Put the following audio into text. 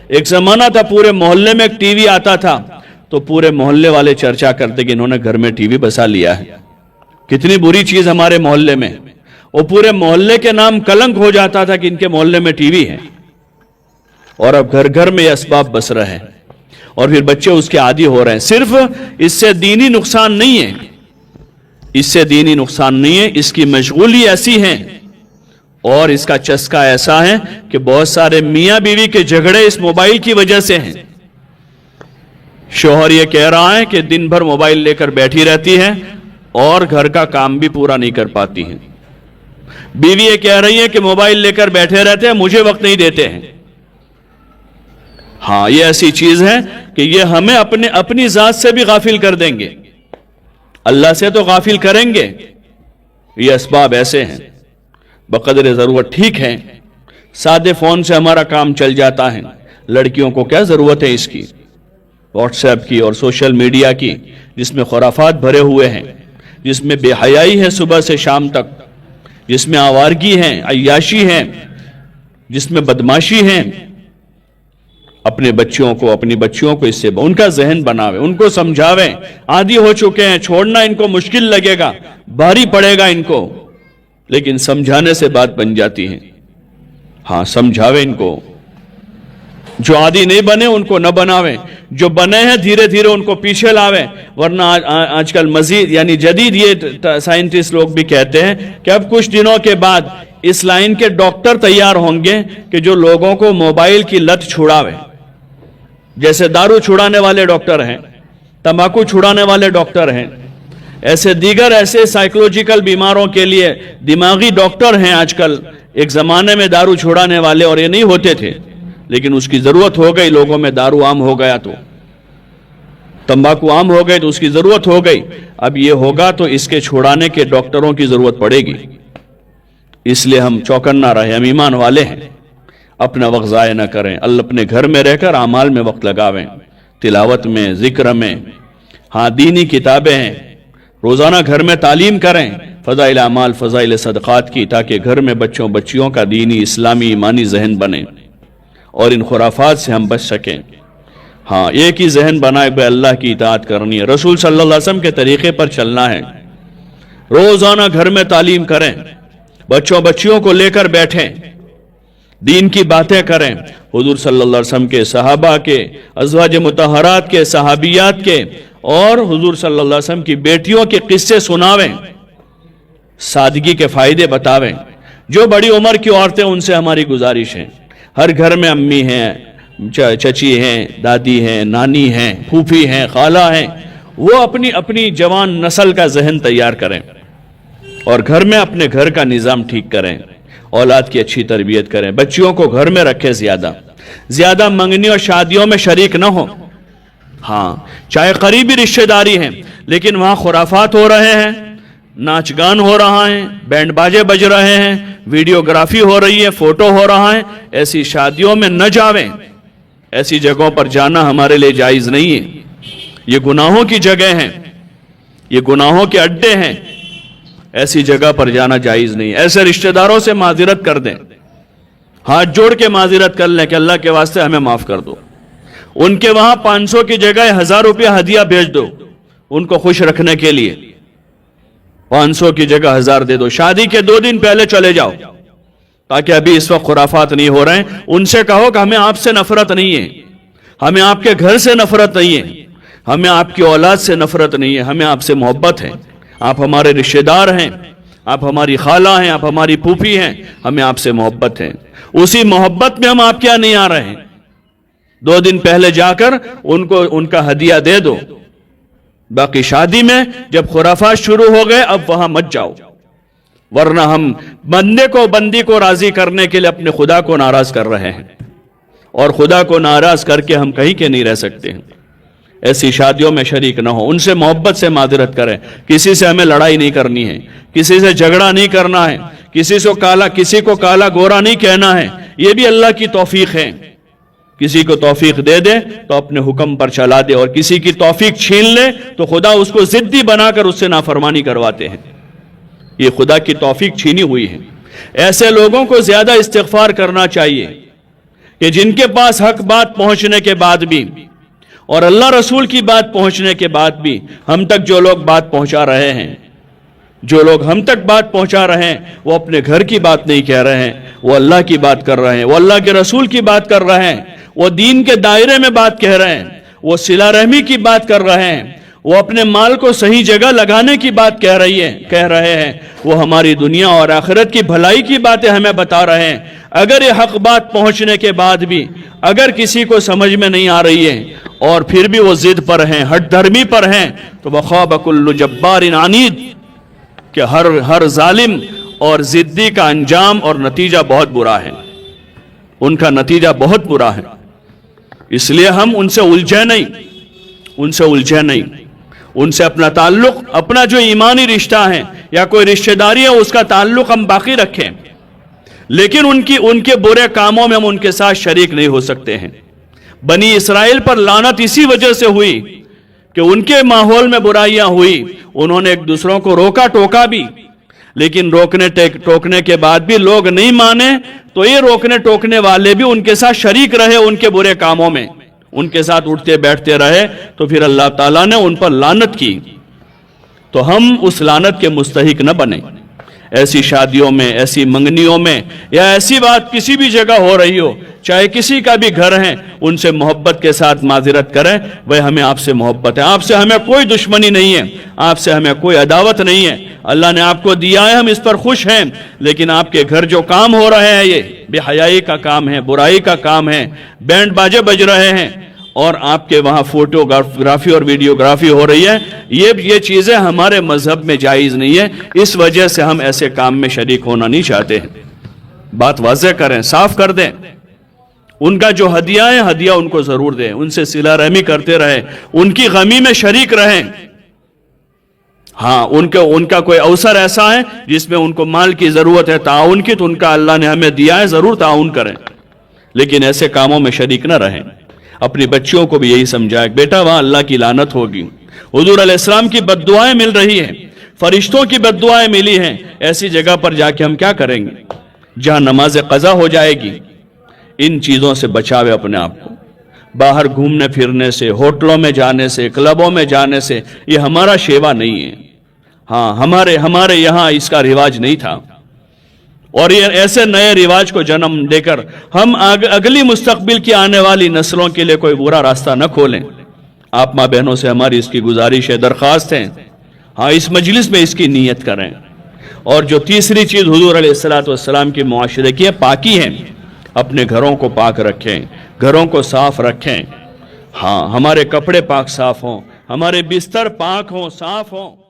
ایک زمانہ تھا پورے محلے میں ایک ٹی وی آتا تھا تو پورے محلے والے چرچا کرتے کہ انہوں نے گھر میں ٹی وی بسا لیا ہے، کتنی بری چیز ہمارے محلے میں، وہ پورے محلے کے نام کلنک ہو جاتا تھا کہ ان کے محلے میں ٹی وی ہے، اور اب گھر گھر میں یہ اسباب بس رہے ہیں اور پھر بچے اس کے عادی ہو رہے ہیں۔ صرف اس سے دینی نقصان نہیں ہے، اس سے دینی نقصان نہیں ہے، اس کی مشغولی ایسی ہے اور اس کا چسکا ایسا ہے کہ بہت سارے میاں بیوی کے جھگڑے اس موبائل کی وجہ سے ہیں۔ شوہر یہ کہہ رہا ہے کہ دن بھر موبائل لے کر بیٹھی رہتی ہے اور گھر کا کام بھی پورا نہیں کر پاتی ہے، بیوی یہ کہہ رہی ہے کہ موبائل لے کر بیٹھے رہتے ہیں، مجھے وقت نہیں دیتے ہیں۔ ہاں، یہ ایسی چیز ہے کہ یہ ہمیں اپنی ذات سے بھی غافل کر دیں گے، اللہ سے تو غافل کریں گے۔ یہ اسباب ایسے ہیں، بقدر ضرورت ٹھیک ہے، سادے فون سے ہمارا کام چل جاتا ہے، لڑکیوں کو کیا ضرورت ہے اس کی، واٹس ایپ کی اور سوشل میڈیا کی، جس میں خرافات بھرے ہوئے ہیں، جس میں بے حیائی ہے صبح سے شام تک، جس میں آوارگی ہے، عیاشی ہے، جس میں بدماشی ہے۔ اپنے بچیوں کو اپنی بچیوں کو اس سے ان کا ذہن بناویں، ان کو سمجھاویں، عادی ہو چکے ہیں، چھوڑنا ان کو مشکل لگے گا، بھاری پڑے گا ان کو، لیکن سمجھانے سے بات بن جاتی ہے۔ ہاں، سمجھاویں ان کو، جو عادی نہیں بنے ان کو نہ بناویں، جو بنے ہیں دھیرے دھیرے ان کو پیچھے لاویں، ورنہ آج کل مزید یعنی جدید یہ سائنٹسٹ لوگ بھی کہتے ہیں کہ اب کچھ دنوں کے بعد اس لائن کے ڈاکٹر تیار ہوں گے کہ جو لوگوں کو موبائل کی لت چھڑاویں، جیسے دارو چھڑانے والے ڈاکٹر ہیں، تمباکو چھڑانے والے ڈاکٹر ہیں، ایسے دیگر ایسے سائیکولوجیکل بیماروں کے لیے دماغی ڈاکٹر ہیں آج کل۔ ایک زمانے میں دارو چھڑانے والے اور یہ نہیں ہوتے تھے، لیکن اس کی ضرورت ہو گئی، لوگوں میں دارو عام ہو گیا تو تمباکو عام ہو گئی تو اس کی ضرورت ہو گئی، اب یہ ہوگا تو اس کے چھڑانے کے ڈاکٹروں کی ضرورت پڑے گی۔ اس لیے ہم چوکنا رہے، ہم ایمان والے ہیں، اپنا وقت ضائع نہ کریں، اللہ اپنے گھر میں رہ کر اعمال میں وقت لگاویں، تلاوت میں، ذکر میں، ہاں دینی کتابیں ہیں، روزانہ گھر میں تعلیم کریں، فضائل اعمال، فضائل صدقات کی، تاکہ گھر میں بچوں بچیوں کا دینی اسلامی ایمانی ذہن بنے اور ان خرافات سے ہم بچ سکیں۔ ہاں، ایک ہی ذہن بنائے کہ اللہ کی اطاعت کرنی ہے، رسول صلی اللہ علیہ وسلم کے طریقے پر چلنا ہے، روزانہ گھر میں تعلیم کریں، بچوں بچیوں کو لے کر بیٹھیں، دین کی باتیں کریں، حضور صلی اللہ علیہ وسلم کے، صحابہ کے، ازواج مطہرات کے، صحابیات کے اور حضور صلی اللہ علیہ وسلم کی بیٹیوں کے قصے سناویں، سادگی کے فائدے بتاویں۔ جو بڑی عمر کی عورتیں، ان سے ہماری گزارش ہے، ہر گھر میں امی ہیں، چچی ہیں، دادی ہیں، نانی ہیں، پھوپھی ہیں، خالہ ہیں، وہ اپنی جوان نسل کا ذہن تیار کریں اور گھر میں اپنے گھر کا نظام ٹھیک کریں، اولاد کی اچھی تربیت کریں، بچیوں کو گھر میں رکھیں، زیادہ منگنی اور شادیوں میں شریک نہ ہو۔ ہاں، چاہے قریبی رشتہ داری ہیں، لیکن وہاں خرافات ہو رہے ہیں، ناچ گان ہو رہا ہے، بینڈ باجے بج رہے ہیں، ویڈیوگرافی ہو رہی ہے، فوٹو ہو رہا ہے، ایسی شادیوں میں نہ جاویں، ایسی جگہوں پر جانا ہمارے لیے جائز نہیں ہے، یہ گناہوں کی جگہ ہیں، یہ گناہوں کے اڈے ہیں، ایسی جگہ پر جانا جائز نہیں۔ ایسے رشتہ داروں سے معذرت کر دیں، ہاتھ جوڑ کے معذرت کر لیں کہ اللہ کے واسطے ہمیں معاف کر دو، ان کے وہاں 500 کی جگہ 1000 روپیہ ہدیہ بھیج دو، ان کو خوش رکھنے کے لیے 500 کی جگہ 1000 دے دو، شادی کے 2 دن پہلے چلے جاؤ، تاکہ ابھی اس وقت خرافات نہیں ہو رہے ہیں۔ ان سے کہو کہ ہمیں آپ سے نفرت نہیں ہے، ہمیں آپ کے گھر سے نفرت نہیں ہے، ہمیں آپ کی اولاد سے نفرت نہیں ہے، ہمیں آپ سے محبت ہے، آپ ہمارے رشتہ دار ہیں، آپ ہماری خالہ ہیں، آپ ہماری پھوپھی ہیں، ہمیں آپ سے محبت ہے، اسی محبت میں ہم آپ کیا نہیں آ رہے ہیں، 2 دن پہلے جا کر ان کا ہدیہ دے دو۔ باقی شادی میں جب خرافات شروع ہو گئے اب وہاں مت جاؤ، ورنہ ہم بندی کو راضی کرنے کے لیے اپنے خدا کو ناراض کر رہے ہیں، اور خدا کو ناراض کر کے ہم کہیں کے نہیں رہ سکتے ہیں۔ ایسی شادیوں میں شریک نہ ہو، ان سے محبت سے معذرت کریں، کسی سے ہمیں لڑائی نہیں کرنی ہے، کسی سے جھگڑا نہیں کرنا ہے، کسی کو کالا گورا نہیں کہنا ہے، یہ بھی اللہ کی توفیق ہے۔ کسی کو توفیق دے دے تو اپنے حکم پر چلا دے، اور کسی کی توفیق چھین لے تو خدا اس کو ضدی بنا کر اس سے نافرمانی کرواتے ہیں، یہ خدا کی توفیق چھینی ہوئی ہے۔ ایسے لوگوں کو زیادہ استغفار کرنا چاہیے کہ جن کے پاس حق بات پہنچنے کے بعد بھی اور اللہ رسول کی بات پہنچنے کے بعد بھی ہم تک جو لوگ بات پہنچا رہے ہیں، جو لوگ ہم تک بات پہنچا رہے ہیں، وہ اپنے گھر کی بات نہیں کہہ رہے ہیں، وہ اللہ کی بات کر رہے ہیں، وہ اللہ کے رسول کی بات کر رہے ہیں، وہ دین کے دائرے میں بات کہہ رہے ہیں، وہ صلہ رحمی کی بات کر رہے ہیں، وہ اپنے مال کو صحیح جگہ لگانے کی بات کہہ رہے ہیں، وہ ہماری دنیا اور آخرت کی بھلائی کی باتیں ہمیں بتا رہے ہیں۔ اگر یہ حق بات پہنچنے کے بعد بھی اگر کسی کو سمجھ میں نہیں آ رہی ہے اور پھر بھی وہ ضد پر ہیں، ہٹ دھرمی پر ہیں، تو وَخَابَ كُلُّ جَبَّارٍ عَنِيدٍ، کہ ہر ظالم اور ضدی کا انجام اور نتیجہ بہت برا ہے، ان کا نتیجہ بہت برا ہے۔ اس لیے ہم ان سے الجھے نہیں، ان سے اپنا تعلق، اپنا جو ایمانی رشتہ ہے یا کوئی رشتہ داری ہے، اس کا تعلق ہم باقی رکھیں، لیکن ان کے برے کاموں میں ہم ان کے ساتھ شریک نہیں ہو سکتے ہیں۔ بنی اسرائیل پر لعنت اسی وجہ سے ہوئی کہ ان کے ماحول میں برائیاں ہوئی، انہوں نے ایک دوسروں کو روکا ٹوکا بھی، لیکن روکنے ٹوکنے کے بعد بھی لوگ نہیں مانے، تو یہ روکنے ٹوکنے والے بھی ان کے ساتھ شریک رہے ان کے برے کاموں میں، ان کے ساتھ اٹھتے بیٹھتے رہے، تو پھر اللہ تعالیٰ نے ان پر لعنت کی۔ تو ہم اس لعنت کے مستحق نہ بنیں۔ ایسی شادیوں میں، ایسی منگنیوں میں، یا ایسی بات کسی بھی جگہ ہو رہی ہو، چاہے کسی کا بھی گھر ہے، ان سے محبت کے ساتھ معذرت کریں، وہ ہمیں آپ سے محبت ہے، آپ سے ہمیں کوئی دشمنی نہیں ہے، آپ سے ہمیں کوئی عداوت نہیں ہے، اللہ نے آپ کو دیا ہے، ہم اس پر خوش ہیں، لیکن آپ کے گھر جو کام ہو رہے ہیں، یہ بے حیائی کا کام ہے، برائی کا کام ہے، بینڈ باجے بج رہے ہیں، اور آپ کے وہاں فوٹوگرافی اور ویڈیوگرافی ہو رہی ہے، یہ چیزیں ہمارے مذہب میں جائز نہیں ہے، اس وجہ سے ہم ایسے کام میں شریک ہونا نہیں چاہتے ہیں۔ بات واضح کریں، صاف کر دیں۔ ان کا جو ہدیہ ہے، ہدیہ ان کو ضرور دیں، ان سے صلہ رحمی کرتے رہیں، ان کی غمی میں شریک رہیں۔ ہاں، ان کا کوئی اوسر ایسا ہے جس میں ان کو مال کی ضرورت ہے، تعاون کی، تو ان کا اللہ نے ہمیں دیا ہے، ضرور تعاون کریں، لیکن ایسے کاموں میں شریک نہ رہیں۔ اپنی بچیوں کو بھی یہی سمجھائے کہ بیٹا وہاں اللہ کی لعنت ہوگی، حضور علیہ السلام کی بد دعائیں مل رہی ہیں، فرشتوں کی بد دعائیں ملی ہیں، ایسی جگہ پر جا کے ہم کیا کریں گے جہاں نماز قضا ہو جائے گی۔ ان چیزوں سے بچاوے اپنے آپ کو۔ باہر گھومنے پھرنے سے، ہوٹلوں میں جانے سے، کلبوں میں جانے سے، یہ ہمارا شیوا نہیں ہے۔ ہاں، ہمارے یہاں اس کا رواج نہیں تھا، اور یہ ایسے نئے رواج کو جنم دے کر ہم اگلی مستقبل کی آنے والی نسلوں کے لیے کوئی برا راستہ نہ کھولیں۔ آپ ماں بہنوں سے ہماری اس کی گزارش ہے، درخواست ہے، ہاں اس مجلس میں اس کی نیت کریں۔ اور جو تیسری چیز حضور علیہ السلام کی معاشرے کی ہے، پاکی ہے، اپنے گھروں کو پاک رکھیں، گھروں کو صاف رکھیں۔ ہاں، ہمارے کپڑے پاک صاف ہوں، ہمارے بستر پاک ہوں، صاف ہوں۔